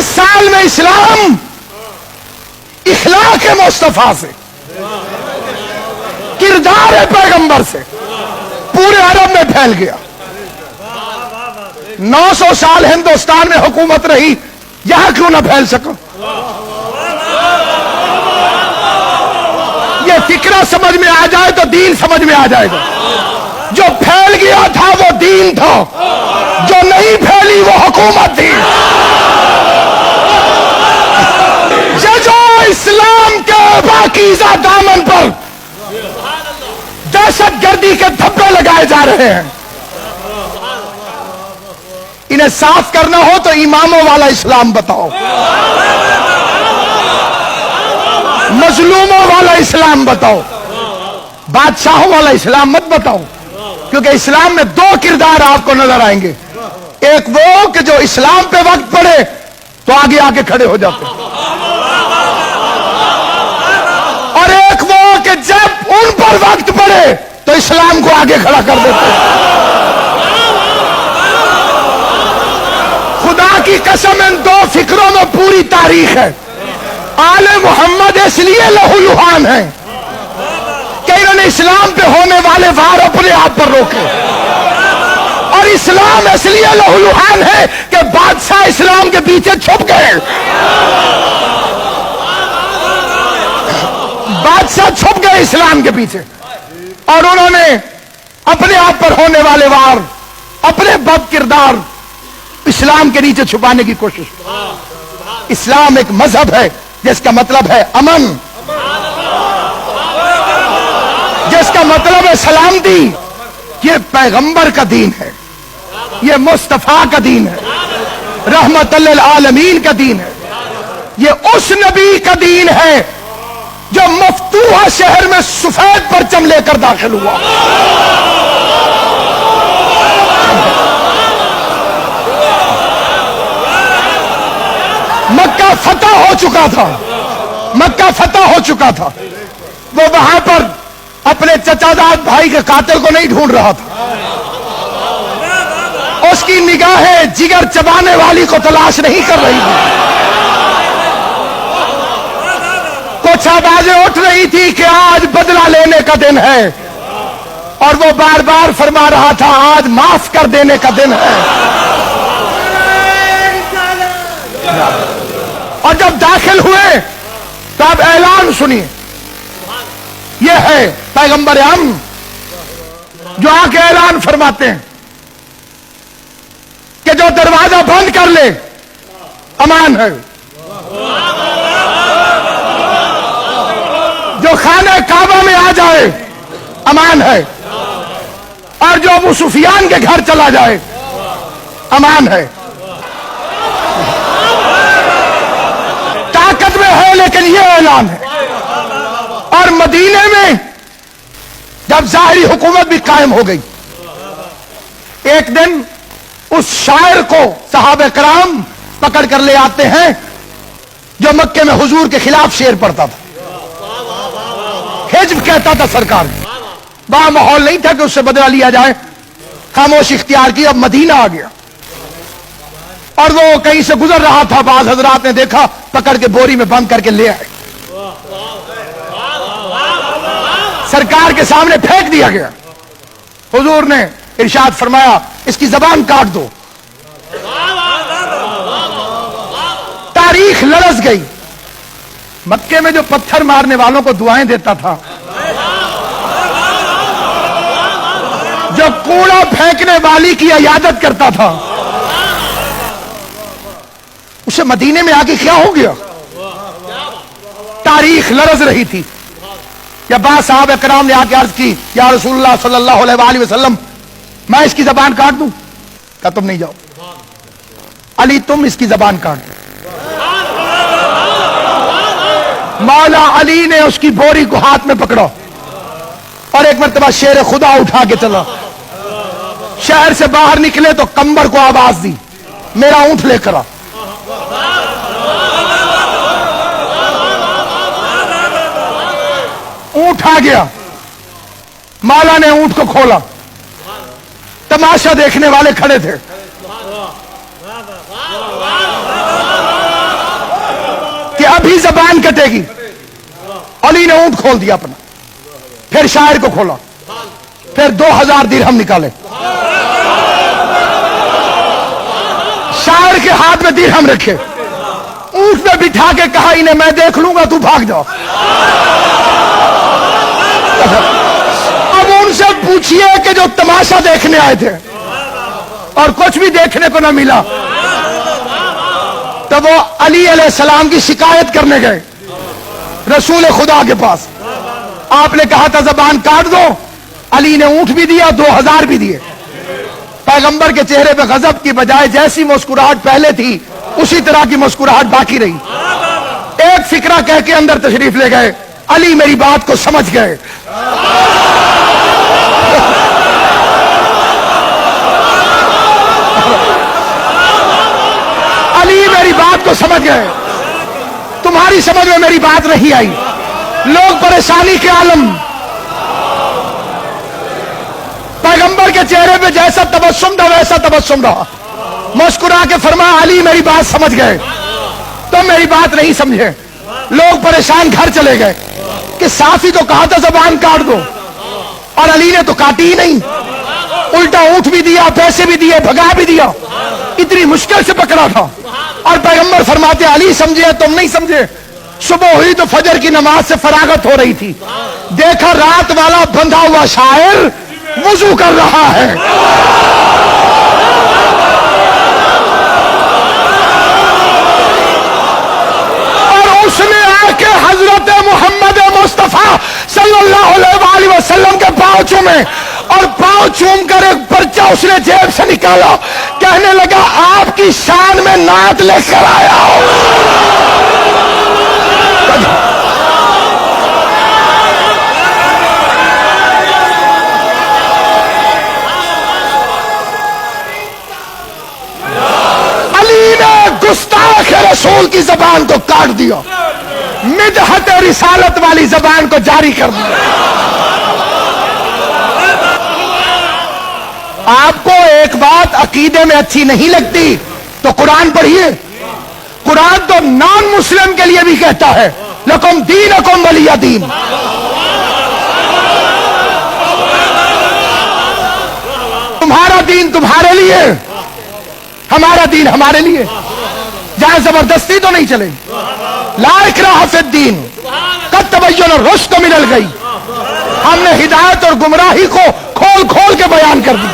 سال میں اسلام اخلاق مصطفیٰ سے، کردار پیغمبر سے پورے عرب میں پھیل گیا۔ 900 سال ہندوستان میں حکومت رہی، یہاں کیوں نہ پھیل سکا؟ یہ فکرہ سمجھ میں آ جائے تو دین سمجھ میں آ جائے گا۔ جو پھیل گیا تھا وہ دین تھا، جو نہیں پھیلی وہ حکومت تھی۔ جو اسلام کے پاکیزہ دامن پر دہشت گردی کے دھبے لگائے جا رہے ہیں، انہیں صاف کرنا ہو تو اماموں والا اسلام بتاؤ، مظلوموں والا اسلام بتاؤ، بادشاہوں والا اسلام مت بتاؤ، کیونکہ اسلام میں 2 کردار آپ کو نظر آئیں گے۔ ایک وہ کہ جو اسلام پہ وقت پڑے تو آگے آگے کھڑے ہو جاتے، اور ایک وہ کہ جب ان پر وقت پڑے تو اسلام کو آگے کھڑا کر دیتے۔ خدا کی قسم ان 2 فکروں میں پوری تاریخ ہے۔ آل محمد اس لیے لہو لہان ہیں کہ انہوں نے اسلام پہ ہونے والے وار اپنے آپ پر روکے، اور اسلام اس لیے لہو لہان ہے کہ بادشاہ اسلام کے پیچھے چھپ گئے، بادشاہ چھپ گئے اسلام کے پیچھے، اور انہوں نے اپنے آپ پر ہونے والے وار، اپنے بد کردار اسلام کے نیچے چھپانے کی کوشش کی۔ اسلام ایک مذہب ہے جس کا مطلب ہے امن، جس کا مطلب ہے سلامتی۔ یہ پیغمبر کا دین ہے، یہ مصطفیٰ کا دین ہے، رحمت للعالمین کا دین ہے، یہ اس نبی کا دین ہے جو مفتوحہ شہر میں سفید پرچم لے کر داخل ہوا۔ مکہ فتح ہو چکا تھا، مکہ فتح ہو چکا تھا، وہ وہاں پر اپنے چچا زاد بھائی کے قاتل کو نہیں ڈھونڈ رہا تھا، اس کی نگاہیں جگر چبانے والی کو تلاش نہیں کر رہی تھی۔ کچھ آوازیں اٹھ رہی تھی کہ آج بدلہ لینے کا دن ہے، اور وہ بار بار فرما رہا تھا آج معاف کر دینے کا دن ہے۔ اور جب داخل ہوئے تو اب اعلان سنیے، یہ ہے پیغمبر امن جو آ کے اعلان فرماتے ہیں کہ جو دروازہ بند کر لے امان ہے، جو خانہ کعبہ میں آ جائے امان ہے، اور جو ابو سفیان کے گھر چلا جائے امان ہے۔ طاقت میں ہے لیکن یہ اعلان ہے۔ اور مدینے میں جب ظاہری حکومت بھی قائم ہو گئی، ایک دن اس شاعر کو صحابہ کرام پکڑ کر لے آتے ہیں جو مکے میں حضور کے خلاف شعر پڑھتا تھا، حجب کہتا تھا سرکار، وہاں ماحول نہیں تھا کہ اس سے بدلہ لیا جائے، خاموش اختیار کی۔ اب مدینہ آ گیا اور وہ کہیں سے گزر رہا تھا، بعض حضرات نے دیکھا، پکڑ کے بوری میں بند کر کے لے آئے، سرکار کے سامنے پھینک دیا گیا۔ حضور نے ارشاد فرمایا اس کی زبان کاٹ دو۔ تاریخ لرز گئی۔ مکے میں جو پتھر مارنے والوں کو دعائیں دیتا تھا، جو کوڑا پھینکنے والی کی عیادت کرتا تھا، اسے مدینے میں آگے کیا ہو گیا؟ تاریخ لرز رہی تھی۔ یا بعض صحابہ کرام نے آ کے عرض کی یا رسول اللہ صلی اللہ علیہ وآلہ وسلم میں اس کی زبان کاٹ دوں؟ کہا تم نہیں جاؤ، علی تم اس کی زبان کاٹ دو۔ مولا علی نے اس کی بوری کو ہاتھ میں پکڑا اور ایک مرتبہ شیر خدا اٹھا کے چلا۔ شہر سے باہر نکلے تو کمبر کو آواز دی میرا اونٹ لے کر آ۔ اونٹ آ گیا، مولا نے اونٹ کو کھولا، تماشا دیکھنے والے کھڑے تھے۔ زبان کٹے گی. علی نے اونٹ کھول دیا اپنا, پھر شاعر کو کھولا, پھر 2000 درہم نکالے, شاعر کے ہاتھ میں درہم رکھے, اونٹ میں بٹھا کے کہا انہیں میں دیکھ لوں گا, تو بھاگ جاؤ. اب ان سے پوچھئے کہ جو تماشا دیکھنے آئے تھے اور کچھ بھی دیکھنے کو نہ ملا, تو وہ علی علیہ السلام کی شکایت کرنے گئے رسول خدا کے پاس. آپ نے کہا تھا زبان کاٹ دو, علی نے اونٹ بھی دیا, 2000 بھی دیے. پیغمبر کے چہرے پہ غضب کی بجائے جیسی مسکراہٹ پہلے تھی اسی طرح کی مسکراہٹ باقی رہی. ایک فکرہ کہہ کے اندر تشریف لے گئے, علی میری بات کو سمجھ گئے. علی میری بات کو سمجھ گئے, تمہاری سمجھ میں میری بات نہیں آئی. لوگ پریشانی کے عالم, پیغمبر کے چہرے پہ جیسا تبسم تھا ویسا تبسم رہا. مسکرا کے فرمایا علی میری بات سمجھ گئے, تم میری بات نہیں سمجھے. لوگ پریشان گھر چلے گئے کہ صاف ہی تو کہا تھا زبان کاٹ دو, اور علی نے تو کاٹی ہی نہیں, الٹا اونٹ بھی دیا, پیسے بھی دیے, بھگا بھی دیا, اتنی مشکل سے پکڑا تھا. اور پیغمبر فرماتے علی سمجھے تم نہیں سمجھے. صبح ہوئی تو فجر کی نماز سے فراغت ہو رہی تھی, دیکھا رات والا بندھا ہوا شاعر وضو کر رہا ہے. اور اس نے آ کے حضرت محمد مصطفیٰ صلی اللہ علیہ وآلہ وسلم کے پاؤں چومے, اور پاؤں چوم کر ایک پرچہ اس نے جیب سے نکالا, کہنے لگا آپ کی شان میں نعت لے کر آیا ہوں. علی نے گستاخ رسول کی زبان کو کاٹ دیا, مدحت رسالت والی زبان کو جاری کر دیا. آپ کو ایک بات عقیدے میں اچھی نہیں لگتی تو قرآن پڑھیے. قرآن تو نان مسلم کے لیے بھی کہتا ہے لکم دینکم ولی دین. تمہارا دین تمہارے لیے, ہمارا دین ہمارے لیے. جہاں زبردستی تو نہیں چلے. لا اکراہ فی الدین قد تبین الرشد من الغی. ہم نے ہدایت اور گمراہی کو کھول کھول کے بیان کر دی.